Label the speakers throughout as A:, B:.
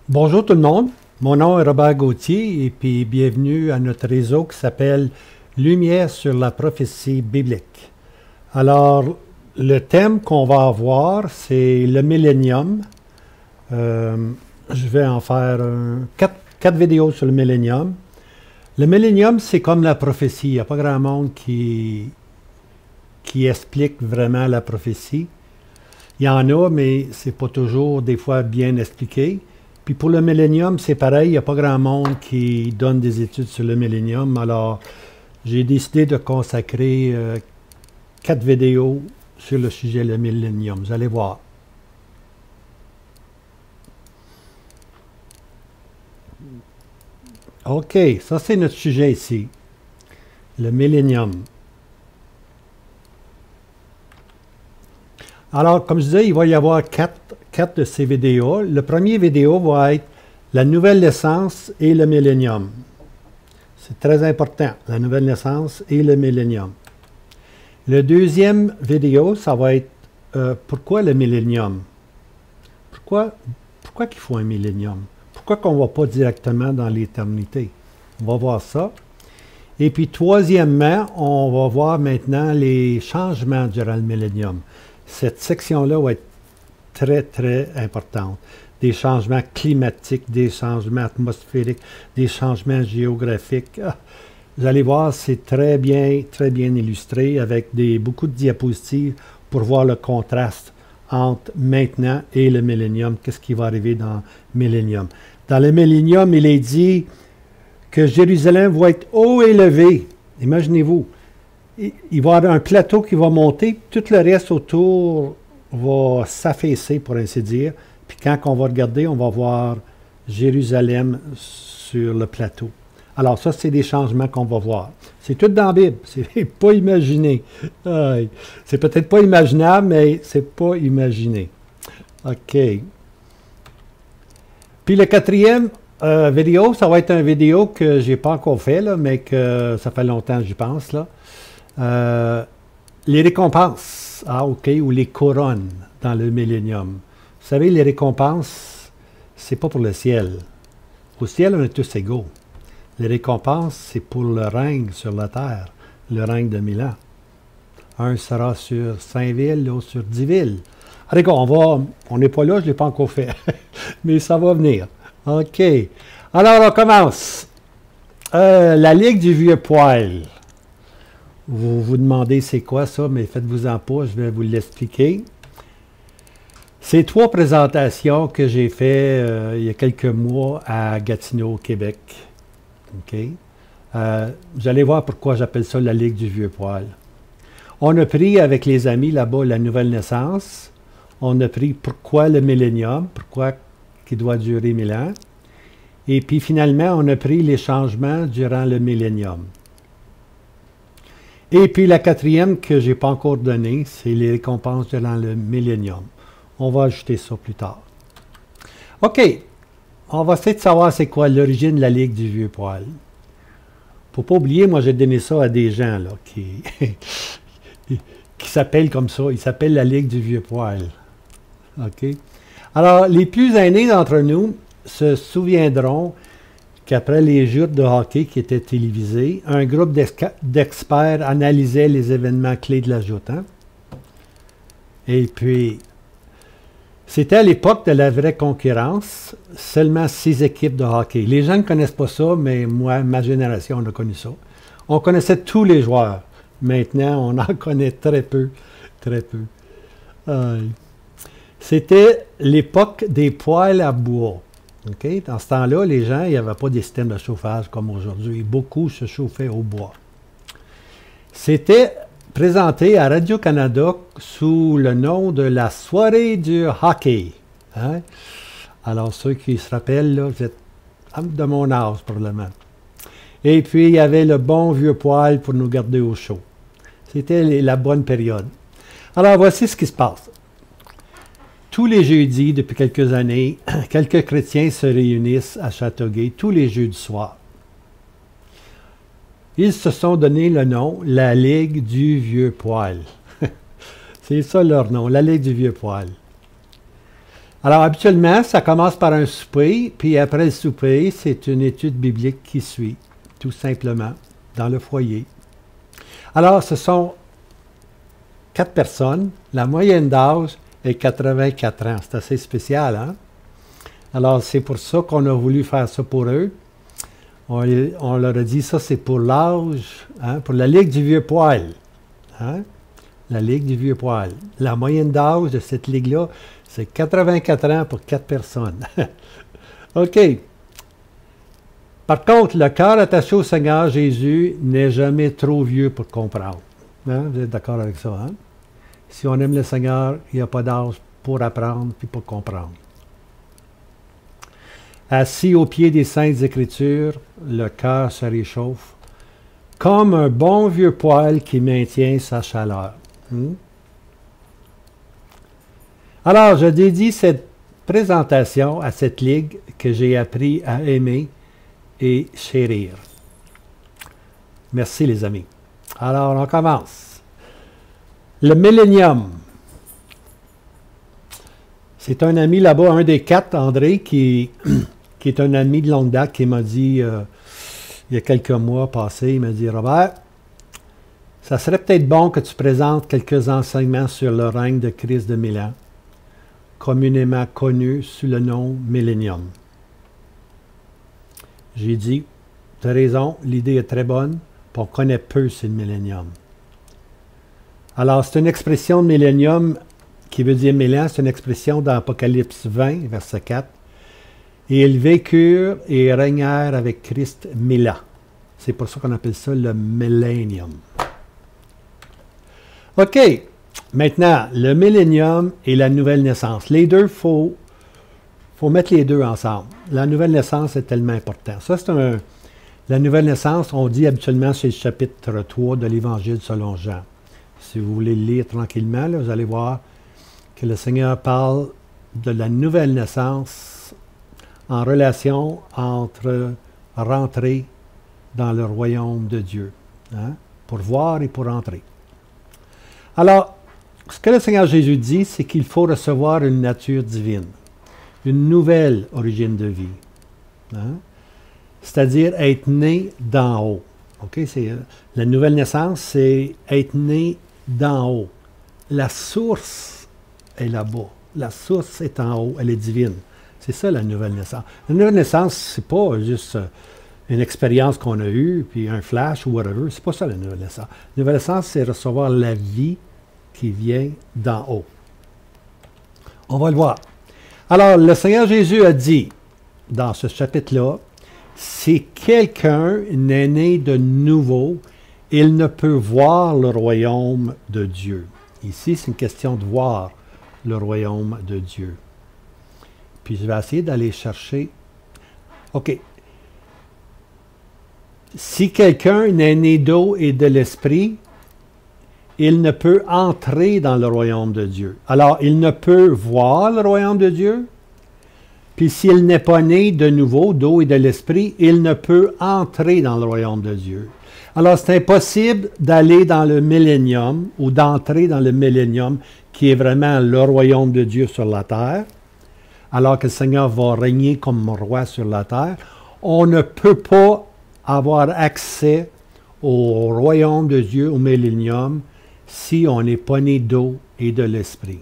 A: Bonjour tout le monde, mon nom est Robert Gauthier et puis bienvenue à notre réseau qui s'appelle Lumière sur la prophétie biblique. Alors, le thème qu'on va avoir, c'est le millénium. Je vais en faire quatre vidéos sur le millénium. Le millénium, c'est comme la prophétie. Il n'y a pas grand monde qui explique vraiment la prophétie. Il y en a, mais c'est pas toujours des fois bien expliqué. Puis pour le millénium, c'est pareil, il n'y a pas grand monde qui donne des études sur le millénium. Alors, j'ai décidé de consacrer 4 vidéos sur le sujet le millénium. Vous allez voir. OK, ça c'est notre sujet ici. Le millénium. Alors, comme je disais, il va y avoir quatre de ces vidéos. Le premier vidéo va être la nouvelle naissance et le millénium. C'est très important, la nouvelle naissance et le millénium. Le deuxième vidéo, ça va être pourquoi le millénium? Pourquoi qu'il faut un millénium? Pourquoi qu'on ne va pas directement dans l'éternité? On va voir ça. Et puis, troisièmement, on va voir maintenant les changements durant le millénium. Cette section-là va être très, très importante. Des changements climatiques, des changements atmosphériques, des changements géographiques. Vous allez voir, c'est très bien illustré avec beaucoup de diapositives pour voir le contraste entre maintenant et le millénium. Qu'est-ce qui va arriver dans le millénium? Dans le millénium, il est dit que Jérusalem va être haut élevé. Imaginez-vous. Il va y avoir un plateau qui va monter, tout le reste autour va s'affaisser, pour ainsi dire. Puis quand on va regarder, on va voir Jérusalem sur le plateau. Alors ça, c'est des changements qu'on va voir. C'est tout dans la Bible, c'est pas imaginé. C'est peut-être pas imaginable, mais c'est pas imaginé. OK. Puis le quatrième vidéo, ça va être une vidéo que j'ai pas encore fait, là, mais que ça fait longtemps que j'y pense, là. Les récompenses, ou les couronnes dans le millénium. Vous savez, les récompenses, c'est pas pour le ciel. Au ciel, on est tous égaux. Les récompenses, c'est pour le règne sur la terre, le règne de 1000 ans. Un sera sur 5 villes, l'autre sur 10 villes. Alors, on n'est pas là, je ne l'ai pas encore fait, mais ça va venir. OK. Alors, on commence. La Ligue du vieux poil. Vous vous demandez c'est quoi ça, mais faites-vous-en pas, je vais vous l'expliquer. C'est 3 présentations que j'ai fait il y a quelques mois à Gatineau, au Québec. OK? Vous allez voir pourquoi j'appelle ça la Ligue du vieux poil. On a pris avec les amis là-bas la nouvelle naissance. On a pris pourquoi le millénium, pourquoi qui doit durer 1000 ans. Et puis finalement, on a pris les changements durant le millénium. Et puis la quatrième que je n'ai pas encore donnée, c'est les récompenses durant le millénium. On va ajouter ça plus tard. OK. On va essayer de savoir c'est quoi l'origine de la Ligue du vieux poil. Faut pas oublier, moi j'ai donné ça à des gens là, qui s'appellent comme ça. Ils s'appellent la Ligue du vieux poil. OK. Alors, les plus aînés d'entre nous se souviendront qu'après les Jeux de hockey qui étaient télévisés, un groupe d'experts analysait les événements clés de la joute. Hein? Et puis, c'était à l'époque de la vraie concurrence, seulement 6 équipes de hockey. Les gens ne connaissent pas ça, mais moi, ma génération, on a connu ça. On connaissait tous les joueurs. Maintenant, on en connaît très peu, très peu. C'était l'époque des poêles à bois. Okay? Dans ce temps-là, les gens, il n'y avait pas des systèmes de chauffage comme aujourd'hui. Beaucoup se chauffaient au bois. C'était présenté à Radio-Canada sous le nom de la soirée du hockey. Hein? Alors, ceux qui se rappellent, là, vous êtes de mon âge, probablement. Et puis, il y avait le bon vieux poêle pour nous garder au chaud. C'était la bonne période. Alors, voici ce qui se passe. Tous les jeudis, depuis quelques années, quelques chrétiens se réunissent à Châteauguay tous les jeudis soirs. Ils se sont donné le nom, la Ligue du vieux poil. C'est ça leur nom, la Ligue du vieux poil. Alors, habituellement, ça commence par un souper, puis après le souper, c'est une étude biblique qui suit, tout simplement, dans le foyer. Alors, ce sont 4 personnes. La moyenne d'âge est 84 ans. C'est assez spécial, hein? Alors, c'est pour ça qu'on a voulu faire ça pour eux. On leur a dit, ça, c'est pour l'âge, hein, pour la Ligue du Vieux Poil. Hein? La Ligue du Vieux Poil. La moyenne d'âge de cette ligue-là, c'est 84 ans pour 4 personnes. OK. Par contre, le cœur attaché au Seigneur Jésus n'est jamais trop vieux pour comprendre. Hein? Vous êtes d'accord avec ça, hein? Si on aime le Seigneur, il n'y a pas d'âge pour apprendre et pour comprendre. Assis au pied des Saintes Écritures, le cœur se réchauffe, comme un bon vieux poêle qui maintient sa chaleur. Alors, je dédie cette présentation à cette ligue que j'ai appris à aimer et chérir. Merci les amis. Alors, on commence. Le millénium. C'est un ami là-bas, un des 4, André, qui est un ami de longue date, qui m'a dit, il y a quelques mois passés, il m'a dit, Robert, ça serait peut-être bon que tu présentes quelques enseignements sur le règne de Christ de 1000 ans, communément connu sous le nom millénium. J'ai dit, tu as raison, l'idée est très bonne, puis on connaît peu sur le millénium. Alors, c'est une expression de millénium qui veut dire 1000 ans, c'est une expression d'Apocalypse 20, verset 4. Et ils vécurent et régnèrent avec Christ 1000 ans. C'est pour ça qu'on appelle ça le millénium. OK. Maintenant, le millénium et la nouvelle naissance. Les deux, il faut mettre les deux ensemble. La nouvelle naissance est tellement important. Ça, c'est la nouvelle naissance, on dit habituellement, c'est le chapitre 3 de l'Évangile selon Jean. Si vous voulez le lire tranquillement, là, vous allez voir que le Seigneur parle de la nouvelle naissance en relation entre rentrer dans le royaume de Dieu, hein, pour voir et pour entrer. Alors, ce que le Seigneur Jésus dit, c'est qu'il faut recevoir une nature divine, une nouvelle origine de vie, hein, c'est-à-dire être né d'en haut. Okay? La nouvelle naissance, c'est être né d'en haut. La source est là-bas. La source est en haut, elle est divine. C'est ça la nouvelle naissance. La nouvelle naissance, c'est pas juste une expérience qu'on a eue, puis un flash ou whatever. C'est pas ça la nouvelle naissance. La nouvelle naissance, c'est recevoir la vie qui vient d'en haut. On va le voir. Alors, le Seigneur Jésus a dit, dans ce chapitre-là, si quelqu'un n'est né de nouveau, il ne peut voir le royaume de Dieu. Ici, c'est une question de voir le royaume de Dieu. Puis je vais essayer d'aller chercher. OK. Si quelqu'un n'est né d'eau et de l'esprit, il ne peut entrer dans le royaume de Dieu. Alors, il ne peut voir le royaume de Dieu. Puis s'il n'est pas né de nouveau d'eau et de l'esprit, il ne peut entrer dans le royaume de Dieu. Alors, c'est impossible d'aller dans le millénium ou d'entrer dans le millénium qui est vraiment le royaume de Dieu sur la terre, alors que le Seigneur va régner comme roi sur la terre. On ne peut pas avoir accès au royaume de Dieu, au millénium, si on n'est pas né d'eau et de l'esprit.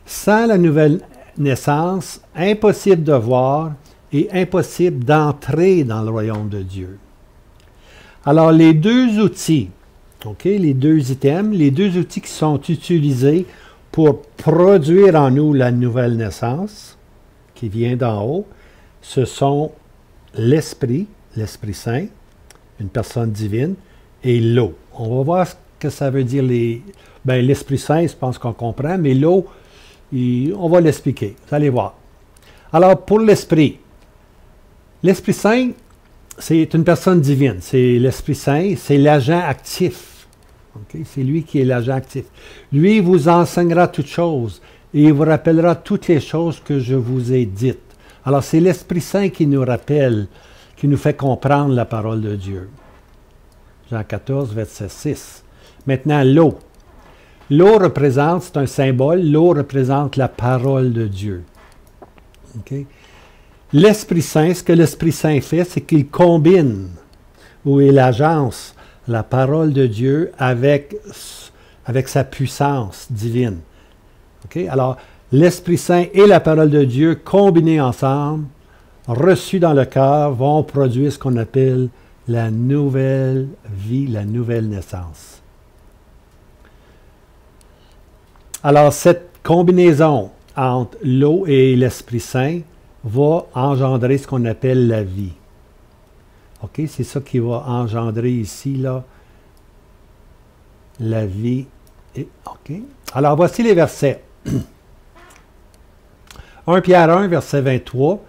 A: Sans la nouvelle naissance, impossible de voir et impossible d'entrer dans le royaume de Dieu. Alors, les deux outils, okay, les deux items, les deux outils qui sont utilisés pour produire en nous la nouvelle naissance, qui vient d'en haut, ce sont l'Esprit, l'Esprit Saint, une personne divine, et l'eau. On va voir ce que ça veut dire l'Esprit Saint, je pense qu'on comprend, mais l'eau, on va l'expliquer. Vous allez voir. Alors, pour l'Esprit Saint, c'est une personne divine. C'est l'Esprit Saint, c'est l'agent actif. Okay? C'est lui qui est l'agent actif. Lui vous enseignera toutes choses et il vous rappellera toutes les choses que je vous ai dites. Alors, c'est l'Esprit Saint qui nous rappelle, qui nous fait comprendre la parole de Dieu. Jean 14, verset 6. Maintenant, l'eau. L'eau représente, c'est un symbole, l'eau représente la parole de Dieu. Okay? L'Esprit Saint, ce que l'Esprit Saint fait, c'est qu'il combine ou il agence la parole de Dieu avec sa puissance divine. Okay? Alors, l'Esprit Saint et la parole de Dieu combinés ensemble, reçus dans le cœur, vont produire ce qu'on appelle la nouvelle vie, la nouvelle naissance. Alors, cette combinaison entre l'eau et l'Esprit Saint va engendrer ce qu'on appelle la vie. OK? C'est ça qui va engendrer ici, là, la vie. OK? Alors, voici les versets. 1 Pierre 1, verset 23.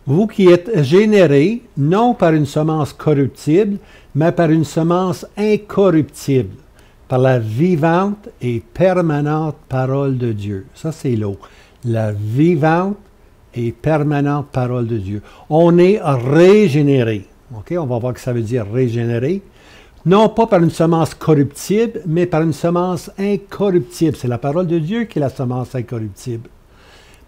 A: Vous qui êtes générés, non par une semence corruptible, mais par une semence incorruptible, par la vivante et permanente parole de Dieu. Ça, c'est l'eau. La vivante et permanente parole de Dieu. On est régénéré. Okay? On va voir que ça veut dire régénérer. Non pas par une semence corruptible, mais par une semence incorruptible. C'est la parole de Dieu qui est la semence incorruptible.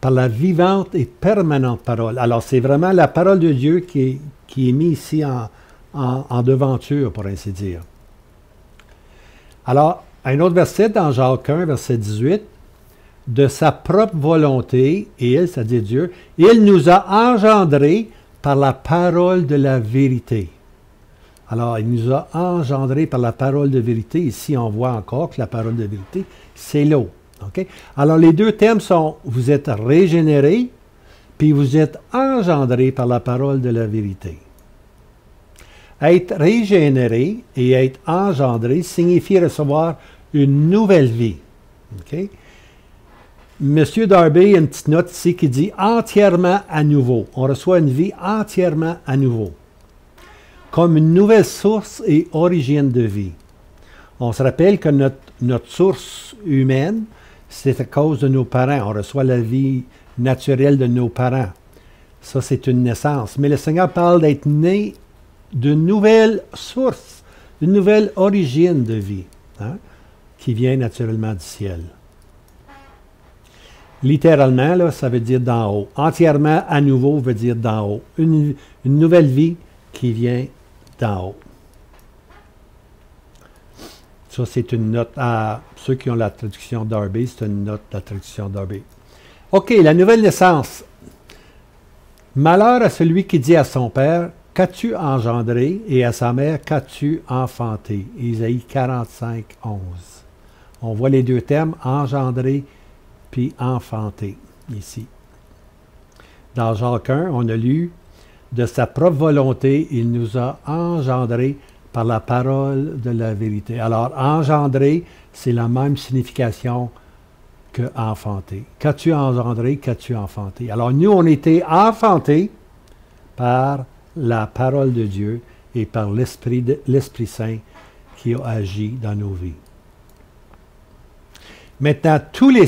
A: Par la vivante et permanente parole. Alors, c'est vraiment la parole de Dieu qui est mise ici en devanture, pour ainsi dire. Alors, un autre verset dans Jacques 1, verset 18. De sa propre volonté, il, c'est-à-dire Dieu, il nous a engendrés par la parole de la vérité. Alors, il nous a engendrés par la parole de vérité. Ici, on voit encore que la parole de vérité, c'est l'eau. Okay? Alors, les deux thèmes sont, vous êtes régénérés, puis vous êtes engendrés par la parole de la vérité. Être régénéré et être engendré signifie recevoir une nouvelle vie. Okay? Monsieur Darby a une petite note ici qui dit « entièrement à nouveau ». On reçoit une vie entièrement à nouveau. Comme une nouvelle source et origine de vie. On se rappelle que notre source humaine, c'est à cause de nos parents. On reçoit la vie naturelle de nos parents. Ça, c'est une naissance. Mais le Seigneur parle d'être né d'une nouvelle source, d'une nouvelle origine de vie, hein, qui vient naturellement du ciel. Littéralement, là, ça veut dire d'en haut. Entièrement à nouveau veut dire d'en haut. Une nouvelle vie qui vient d'en haut. Ça, c'est une note à ceux qui ont la traduction Darby, c'est une note de la traduction Darby. OK, la nouvelle naissance. Malheur à celui qui dit à son père, qu'as-tu engendré, et à sa mère, qu'as-tu enfanté? Isaïe 45, 11. On voit les deux termes, engendré puis enfanté, ici. Dans Jacques 1, on a lu, de sa propre volonté, il nous a engendrés par la parole de la vérité. Alors, engendré, c'est la même signification que enfanté. Qu'as-tu engendré, qu'as-tu enfanté? Alors, nous, on était enfantés par la parole de Dieu et par l'Esprit Saint qui a agi dans nos vies. Maintenant, tous les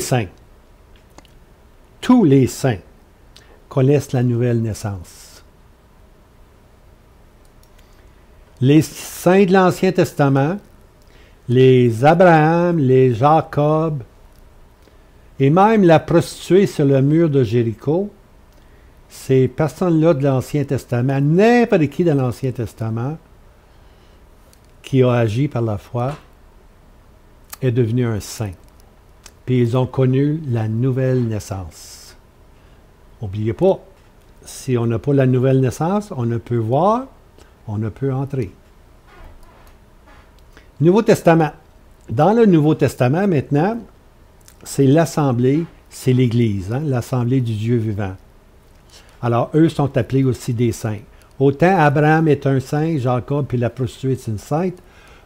A: saints connaissent la nouvelle naissance. Les saints de l'Ancien Testament, les Abraham, les Jacob, et même la prostituée sur le mur de Jéricho, ces personnes-là de l'Ancien Testament, n'importe qui dans l'Ancien Testament qui a agi par la foi, est devenu un saint. Puis ils ont connu la nouvelle naissance. N'oubliez pas, si on n'a pas la nouvelle naissance, on ne peut voir, on ne peut entrer. Nouveau Testament. Dans le Nouveau Testament, maintenant, c'est l'Assemblée, c'est l'Église, hein, l'Assemblée du Dieu vivant. Alors, eux sont appelés aussi des saints. Autant Abraham est un saint, Jacob puis la prostituée est une sainte,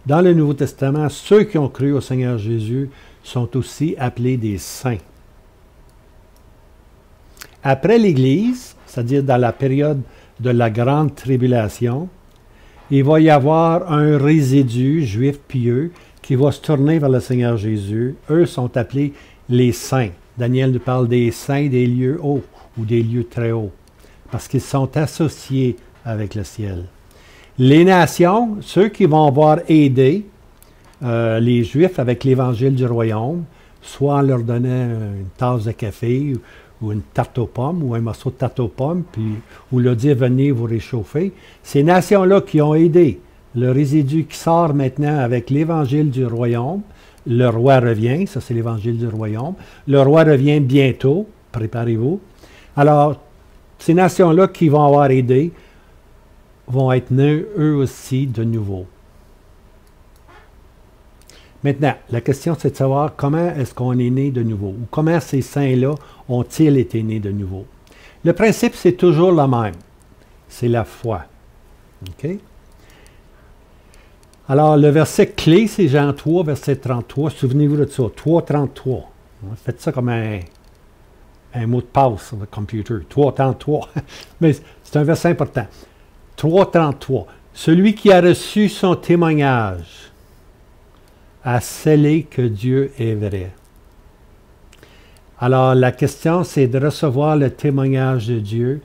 A: dans le Nouveau Testament, ceux qui ont cru au Seigneur Jésus sont aussi appelés des saints. Après l'Église, c'est-à-dire dans la période de la grande tribulation, il va y avoir un résidu juif pieux qui va se tourner vers le Seigneur Jésus. Eux sont appelés les saints. Daniel nous parle des saints des lieux hauts ou des lieux très hauts, parce qu'ils sont associés avec le ciel. Les nations, ceux qui vont avoir aidé les Juifs avec l'évangile du royaume, soit on leur donnait une tasse de café ou une tarte aux pommes ou un morceau de tarte aux pommes, puis on leur dit venez vous réchauffer. Ces nations-là qui ont aidé, le résidu qui sort maintenant avec l'évangile du royaume, le roi revient, ça c'est l'évangile du royaume, le roi revient bientôt, préparez-vous. Alors, ces nations-là qui vont avoir aidé vont être nés eux aussi de nouveau. Maintenant, la question, c'est de savoir comment est-ce qu'on est né de nouveau, ou comment ces saints-là ont-ils été nés de nouveau. Le principe, c'est toujours le même. C'est la foi. OK? Alors, le verset clé, c'est Jean 3, verset 33. Souvenez-vous de ça, 3.33. Faites ça comme un mot de passe sur le computer. 3.33. Mais c'est un verset important. 3.33. Celui qui a reçu son témoignage a scellé que Dieu est vrai. Alors, la question, c'est de recevoir le témoignage de Dieu,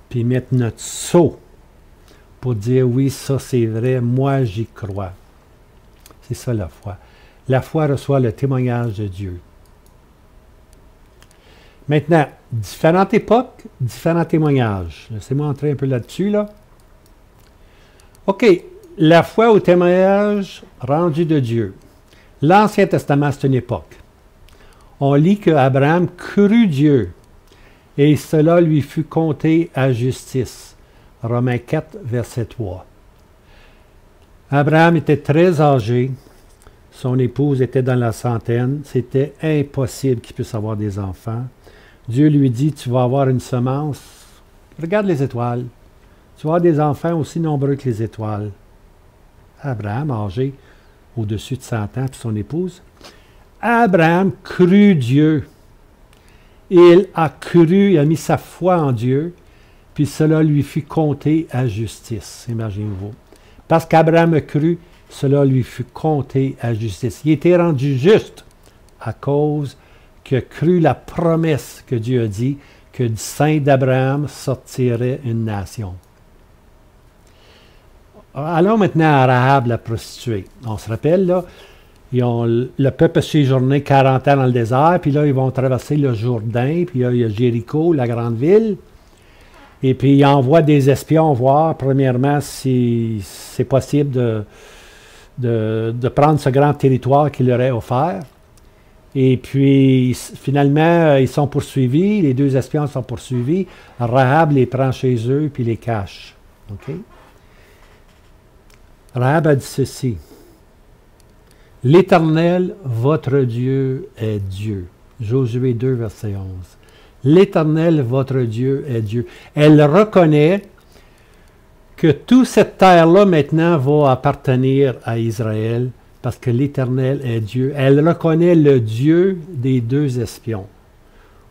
A: puis mettre notre sceau pour dire, oui, ça c'est vrai, moi j'y crois. C'est ça la foi. La foi reçoit le témoignage de Dieu. Maintenant, différentes époques, différents témoignages. Laissez-moi entrer un peu là-dessus, là. OK, la foi au témoignage rendu de Dieu. L'Ancien Testament, c'est une époque. On lit qu'Abraham crut Dieu, et cela lui fut compté à justice. Romains 4, verset 3. Abraham était très âgé, son épouse était dans la centaine, c'était impossible qu'il puisse avoir des enfants. Dieu lui dit, tu vas avoir une semence, regarde les étoiles, tu vas avoir des enfants aussi nombreux que les étoiles. Abraham, âgé, au-dessus de 100 ans, puis son épouse. Abraham crut Dieu. Il a cru, il a mis sa foi en Dieu, puis cela lui fut compté à justice. Imaginez-vous. Parce qu'Abraham a cru, cela lui fut compté à justice. Il était rendu juste à cause qu'il a cru la promesse que Dieu a dit, que du sein d'Abraham sortirait une nation. Allons maintenant à Rahab, la prostituée. On se rappelle, là, le peuple a séjourné 40 ans dans le désert, puis là, ils vont traverser le Jourdain, puis là, il y a Jéricho, la grande ville. Et puis, ils envoient des espions voir, premièrement, si c'est possible de prendre ce grand territoire qu'il leur est offert. Et puis, finalement, ils sont poursuivis, les deux espions sont poursuivis. Rahab les prend chez eux, puis les cache. OK? Rahab a dit ceci. « L'Éternel, votre Dieu, est Dieu. » Josué 2, verset 11. « L'Éternel, votre Dieu, est Dieu. » Elle reconnaît que toute cette terre-là, maintenant, va appartenir à Israël parce que l'Éternel est Dieu. Elle reconnaît le Dieu des deux espions,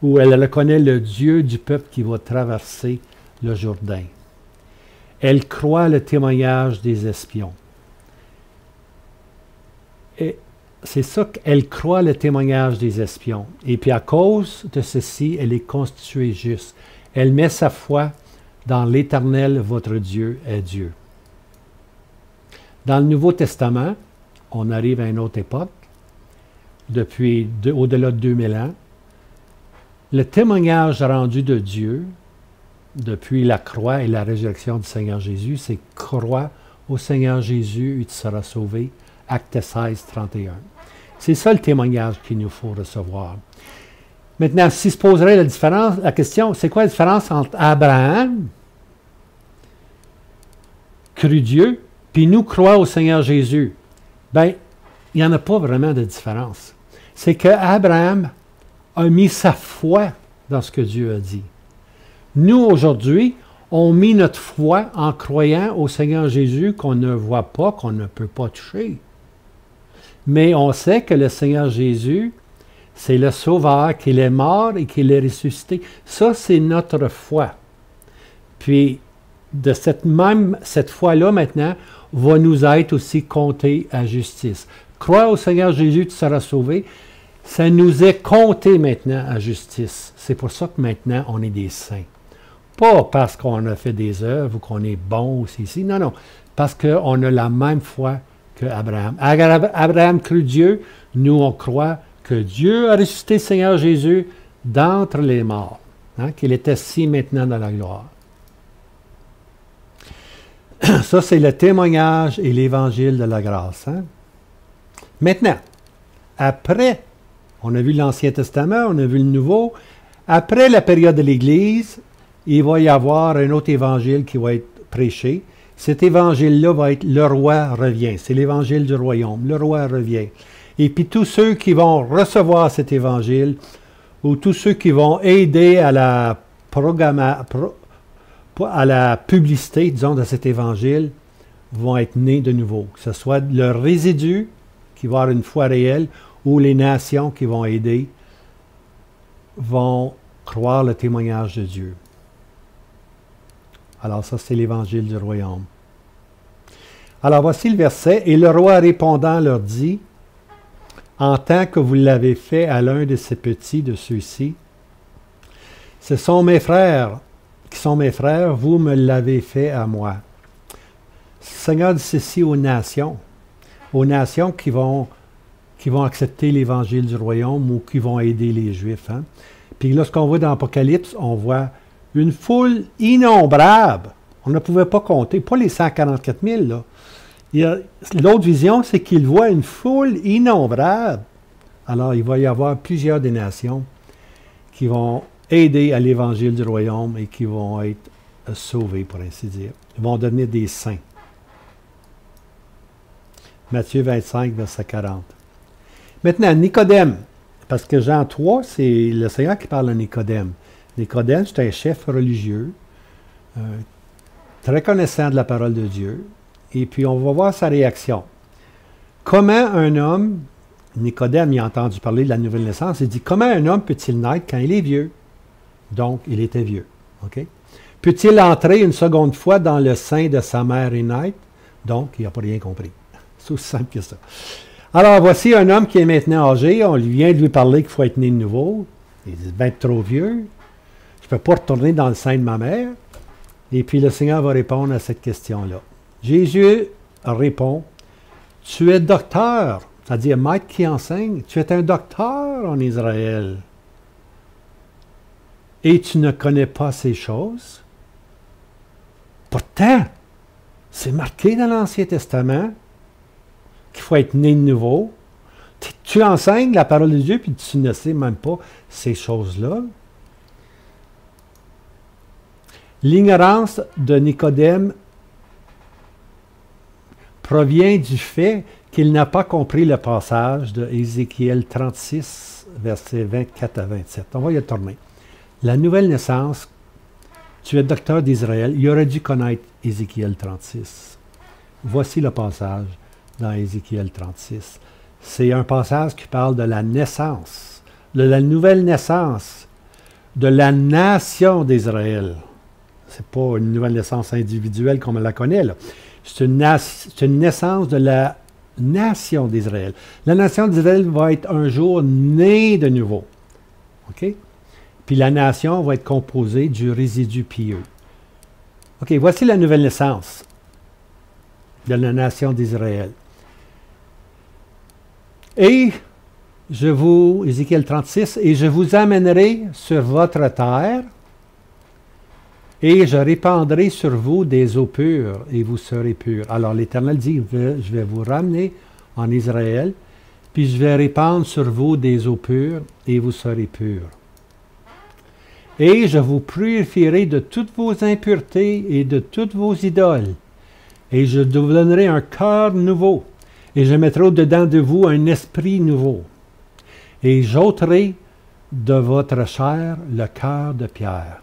A: ou elle reconnaît le Dieu du peuple qui va traverser le Jourdain. Elle croit le témoignage des espions. Et c'est ça qu'elle croit le témoignage des espions. Et puis à cause de ceci, elle est constituée juste. Elle met sa foi dans l'Éternel, votre Dieu est Dieu. Dans le Nouveau Testament, on arrive à une autre époque, depuis au-delà de 2000 ans. Le témoignage rendu de Dieu, depuis la croix et la résurrection du Seigneur Jésus, c'est « Crois au Seigneur Jésus et tu seras sauvé ». Acte 16, 31. C'est ça le témoignage qu'il nous faut recevoir. Maintenant, si se poserait la question, c'est quoi la différence entre Abraham, crut Dieu, puis nous croit au Seigneur Jésus? Bien, il n'y en a pas vraiment de différence. C'est qu'Abraham a mis sa foi dans ce que Dieu a dit. Nous, aujourd'hui, on mis notre foi en croyant au Seigneur Jésus qu'on ne voit pas, qu'on ne peut pas toucher. Mais on sait que le Seigneur Jésus, c'est le Sauveur, qu'il est mort et qu'il est ressuscité. Ça, c'est notre foi. Puis, de cette foi-là, maintenant, va nous être aussi comptée à justice. Croire au Seigneur Jésus, tu seras sauvé. Ça nous est compté maintenant à justice. C'est pour ça que maintenant, on est des saints. Pas parce qu'on a fait des œuvres ou qu'on est bon ou ceci. Non, non. Parce qu'on a la même foi que Abraham. Abraham crut Dieu, nous on croit que Dieu a ressuscité le Seigneur Jésus d'entre les morts, hein, qu'il est assis maintenant dans la gloire. Ça, c'est le témoignage et l'évangile de la grâce. Hein? Maintenant, après, on a vu l'Ancien Testament, on a vu le Nouveau, après la période de l'Église, il va y avoir un autre évangile qui va être prêché. Cet évangile-là va être « Le roi revient ». C'est l'évangile du royaume. Le roi revient. Et puis tous ceux qui vont recevoir cet évangile, ou tous ceux qui vont aider à la publicité, disons, de cet évangile, vont être nés de nouveau. Que ce soit le résidu, qui va avoir une foi réelle, ou les nations qui vont aider, vont croire le témoignage de Dieu. Alors ça, c'est l'évangile du royaume. Alors voici le verset. « Et le roi répondant leur dit, en tant que vous l'avez fait à l'un de ces petits de ceux-ci, ce sont mes frères qui sont mes frères, vous me l'avez fait à moi. » Le Seigneur dit ceci aux nations qui vont accepter l'évangile du royaume ou qui vont aider les Juifs. Hein? Puis lorsqu'on voit dans l'Apocalypse, on voit une foule innombrable. On ne pouvait pas compter, pas les 144 000, là. L'autre vision, c'est qu'il voit une foule innombrable. Alors, il va y avoir plusieurs des nations qui vont aider à l'évangile du royaume et qui vont être sauvés, pour ainsi dire. Ils vont devenir des saints. Matthieu 25, verset 40. Maintenant, Nicodème, parce que Jean 3, c'est le Seigneur qui parle à Nicodème. Nicodème, c'est un chef religieux, très connaissant de la parole de Dieu. Et puis, on va voir sa réaction. Comment un homme, Nicodème, il a entendu parler de la nouvelle naissance, il dit, comment un homme peut-il naître quand il est vieux? Donc, il était vieux. Okay? Peut-il entrer une seconde fois dans le sein de sa mère et naître? Donc, il n'a pas rien compris. C'est aussi simple que ça. Alors, voici un homme qui est maintenant âgé. On vient de lui parler qu'il faut être né de nouveau. Il dit, ben, trop vieux. Je ne peux pas retourner dans le sein de ma mère. Et puis, le Seigneur va répondre à cette question-là. Jésus répond, tu es docteur, c'est-à-dire maître qui enseigne, tu es un docteur en Israël. Et tu ne connais pas ces choses? Pourtant, c'est marqué dans l'Ancien Testament qu'il faut être né de nouveau. Tu enseignes la parole de Dieu, puis tu ne sais même pas ces choses-là. L'ignorance de Nicodème provient du fait qu'il n'a pas compris le passage de Ézéchiel 36, versets 24 à 27. On va y retourner. La nouvelle naissance, tu es docteur d'Israël, il aurait dû connaître Ézéchiel 36. Voici le passage dans Ézéchiel 36. C'est un passage qui parle de la naissance, de la nouvelle naissance, de la nation d'Israël. Ce n'est pas une nouvelle naissance individuelle comme on la connaît, là. C'est une naissance de la nation d'Israël. La nation d'Israël va être un jour née de nouveau. OK? Puis la nation va être composée du résidu pieux. OK, voici la nouvelle naissance de la nation d'Israël. Et Ézéchiel 36, et je vous amènerai sur votre terre, et je répandrai sur vous des eaux pures, et vous serez purs. Alors l'Éternel dit, je vais vous ramener en Israël, puis je vais répandre sur vous des eaux pures, et vous serez purs. Et je vous purifierai de toutes vos impuretés et de toutes vos idoles, et je vous donnerai un cœur nouveau, et je mettrai au-dedans de vous un esprit nouveau, et j'ôterai de votre chair le cœur de pierre.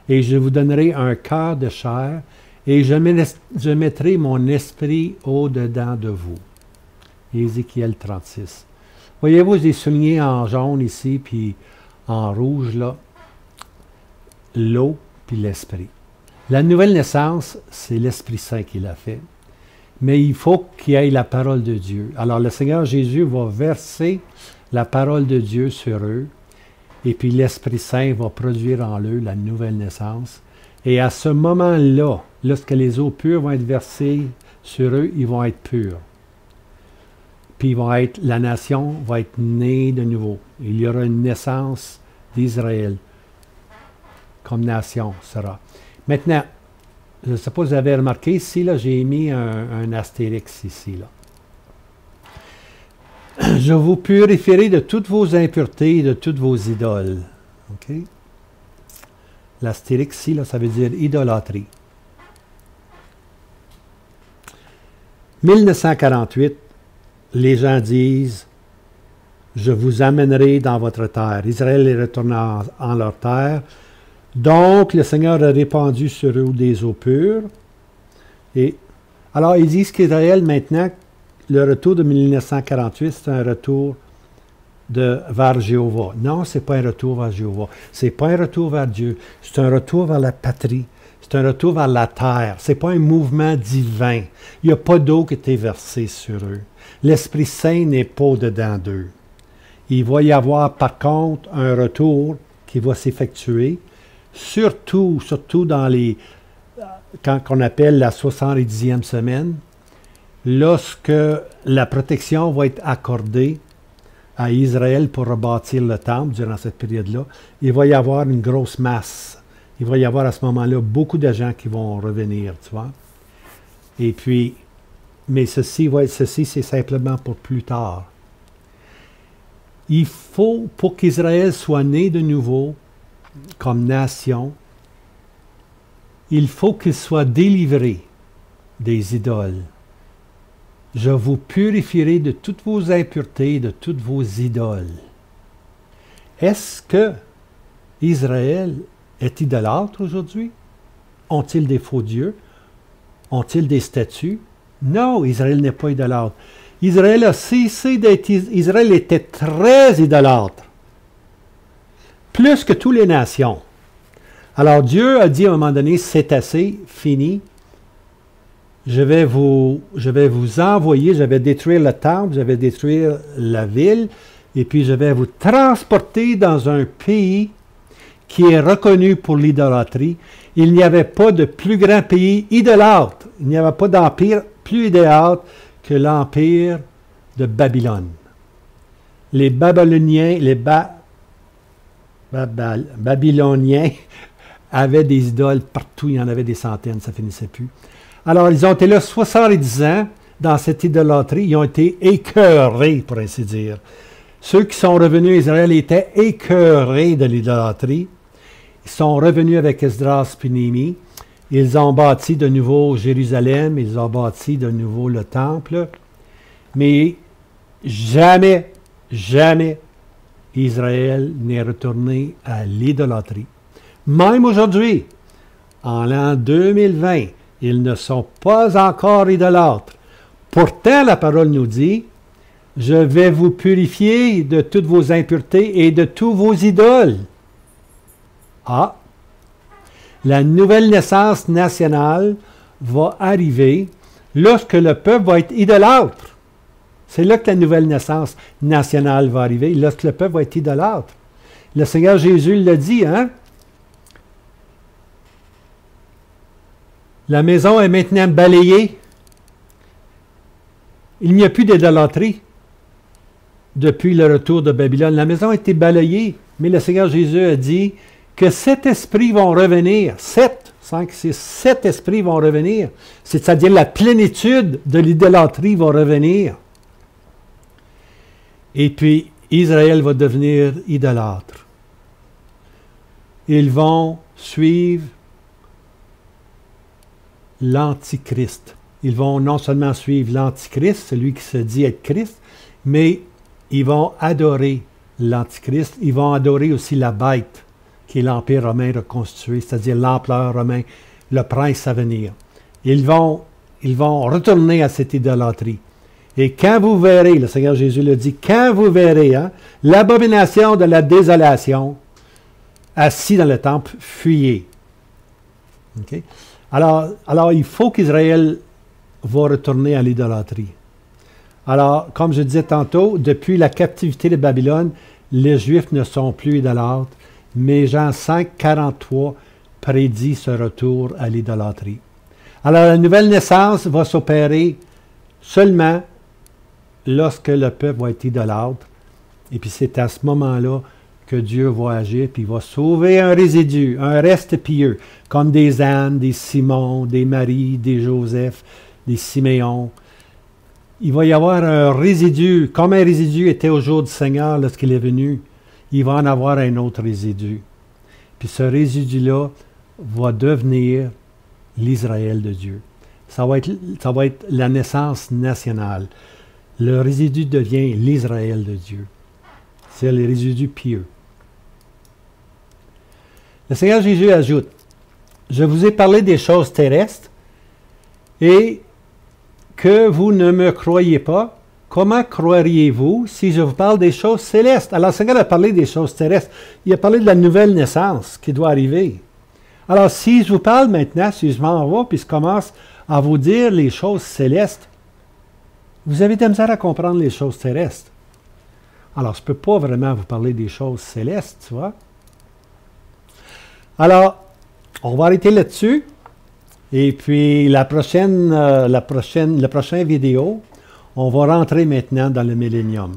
A: Et je vous donnerai un cœur de chair, et je mettrai mon esprit au-dedans de vous. Ézéchiel 36. Voyez-vous, j'ai souligné en jaune ici, puis en rouge, là, l'eau, puis l'esprit. La nouvelle naissance, c'est l'Esprit Saint qui l'a fait. Mais il faut qu'il y ait la parole de Dieu. Alors, le Seigneur Jésus va verser la parole de Dieu sur eux, et puis l'Esprit Saint va produire en eux la nouvelle naissance. Et à ce moment-là, lorsque les eaux pures vont être versées sur eux, ils vont être purs. Puis la nation va être née de nouveau. Il y aura une naissance d'Israël comme nation sera. Maintenant, je ne sais pas si vous avez remarqué, ici, là, j'ai mis un astérix ici. Là. Je vous purifierai de toutes vos impuretés et de toutes vos idoles. OK? L'astérix ici, là, ça veut dire idolâtrie. 1948, les gens disent, je vous amènerai dans votre terre. Israël est retourné en leur terre. Donc, le Seigneur a répandu sur eux des eaux pures. Et alors, ils disent qu'Israël, maintenant, le retour de 1948, c'est un retour vers Jéhovah. Non, ce n'est pas un retour vers Jéhovah. Ce n'est pas un retour vers Dieu. C'est un retour vers la patrie. C'est un retour vers la terre. Ce n'est pas un mouvement divin. Il n'y a pas d'eau qui a été versée sur eux. L'Esprit Saint n'est pas au-dedans d'eux. Il va y avoir, par contre, un retour qui va s'effectuer, surtout dans quand on appelle la 70e semaine, lorsque la protection va être accordée à Israël pour rebâtir le temple durant cette période-là, il va y avoir une grosse masse. Il va y avoir à ce moment-là beaucoup de gens qui vont revenir, tu vois. Et puis, mais ceci, c'est simplement pour plus tard. Il faut, pour qu'Israël soit né de nouveau comme nation, il faut qu'il soit délivré des idoles. Je vous purifierai de toutes vos impuretés, de toutes vos idoles. Est-ce que Israël est idolâtre aujourd'hui? Ont-ils des faux dieux? Ont-ils des statues? Non, Israël n'est pas idolâtre. Israël a cessé d'être... Israël était très idolâtre. Plus que toutes les nations. Alors Dieu a dit à un moment donné, c'est assez, fini. Je vais vous envoyer, je vais détruire le temple, je vais détruire la ville, et puis je vais vous transporter dans un pays qui est reconnu pour l'idolâtrie. Il n'y avait pas de plus grand pays idolâtre. Il n'y avait pas d'empire plus idolâtre que l'empire de Babylone. Les Babyloniens, Babyloniens avaient des idoles partout, il y en avait des centaines, ça ne finissait plus. Alors, ils ont été là 70 ans dans cette idolâtrie. Ils ont été écœurés, pour ainsi dire. Ceux qui sont revenus à Israël étaient écœurés de l'idolâtrie. Ils sont revenus avec Esdras et Néhémie. Ils ont bâti de nouveau Jérusalem. Ils ont bâti de nouveau le temple. Mais jamais, jamais Israël n'est retourné à l'idolâtrie. Même aujourd'hui, en l'an 2020, ils ne sont pas encore idolâtres. Pourtant, la parole nous dit, « Je vais vous purifier de toutes vos impuretés et de tous vos idoles. » Ah! La nouvelle naissance nationale va arriver lorsque le peuple va être idolâtre. C'est là que la nouvelle naissance nationale va arriver, lorsque le peuple va être idolâtre. Le Seigneur Jésus l'a dit, hein? La maison est maintenant balayée. Il n'y a plus d'idolâtrie depuis le retour de Babylone. La maison a été balayée, mais le Seigneur Jésus a dit que 7 esprits vont revenir. 7, 5, 6, 7 esprits vont revenir. C'est-à-dire la plénitude de l'idolâtrie va revenir. Et puis, Israël va devenir idolâtre. Ils vont suivre l'Antichrist. Ils vont non seulement suivre l'Antichrist, celui qui se dit être Christ, mais ils vont adorer l'Antichrist. Ils vont adorer aussi la bête, qui est l'Empire romain reconstitué, c'est-à-dire l'empereur romain, le prince à venir. Ils vont retourner à cette idolâtrie. Et quand vous verrez, le Seigneur Jésus le dit, quand vous verrez l'abomination de la désolation, assis dans le temple, fuyez. Okay? Alors, il faut qu'Israël va retourner à l'idolâtrie. Alors, comme je disais tantôt, depuis la captivité de Babylone, les Juifs ne sont plus idolâtres, mais Jean 5, 43 prédit ce retour à l'idolâtrie. Alors, la nouvelle naissance va s'opérer seulement lorsque le peuple va être idolâtre. Et puis, c'est à ce moment-là que Dieu va agir, puis il va sauver un résidu, un reste pieux, comme des Anne, des Simon, des Marie, des Joseph, des Siméon. Il va y avoir un résidu, comme un résidu était au jour du Seigneur lorsqu'il est venu, il va en avoir un autre résidu. Puis ce résidu-là va devenir l'Israël de Dieu. Ça va être la naissance nationale. Le résidu devient l'Israël de Dieu. C'est le résidu pieux. Le Seigneur Jésus ajoute, « Je vous ai parlé des choses terrestres et que vous ne me croyez pas. Comment croiriez-vous si je vous parle des choses célestes? » Alors, le Seigneur a parlé des choses terrestres. Il a parlé de la nouvelle naissance qui doit arriver. Alors, si je vous parle maintenant, si je m'en vais, puis je commence à vous dire les choses célestes, vous avez de la misère à comprendre les choses terrestres. Alors, je ne peux pas vraiment vous parler des choses célestes, tu vois. Alors, on va arrêter là-dessus. Et puis, la prochaine vidéo, on va rentrer maintenant dans le millénium.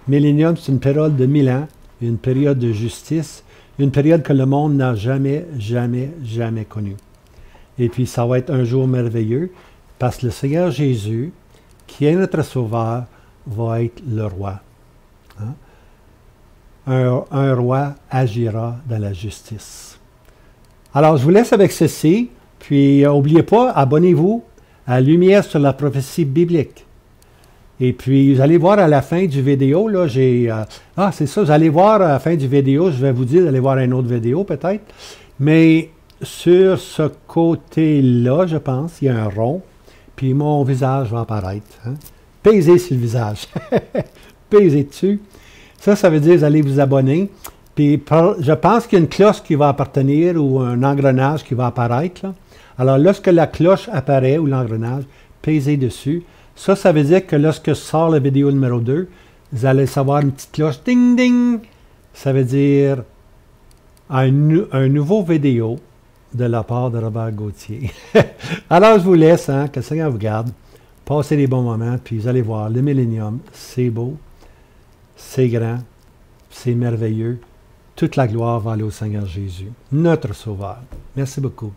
A: Le millénium, c'est une période de 1000 ans, une période de justice, une période que le monde n'a jamais, jamais, jamais connue. Et puis, ça va être un jour merveilleux, parce que le Seigneur Jésus, qui est notre Sauveur, va être le roi. Hein? Un roi agira dans la justice. Alors, je vous laisse avec ceci, puis n'oubliez pas, abonnez-vous à Lumière sur la prophétie biblique. Et puis, vous allez voir à la fin du vidéo, là, c'est ça, vous allez voir à la fin du vidéo, je vais vous dire d'aller voir une autre vidéo peut-être, mais sur ce côté-là, je pense, il y a un rond, puis mon visage va apparaître. Hein? Pesez sur le visage. Pesez dessus. Ça veut dire, vous allez vous abonner. Puis, je pense qu'il y a une cloche qui va appartenir ou un engrenage qui va apparaître. Là. Alors, lorsque la cloche apparaît ou l'engrenage, pesez dessus. Ça veut dire que lorsque sort la vidéo numéro 2, vous allez savoir une petite cloche, ding, ding. Ça veut dire un nouveau vidéo de la part de Robert Gauthier. Alors, je vous laisse, hein, que le Seigneur vous garde. Passez des bons moments, puis vous allez voir, le millénium, c'est beau, c'est grand, c'est merveilleux. Toute la gloire va aller au Seigneur Jésus, notre Sauveur. Merci beaucoup.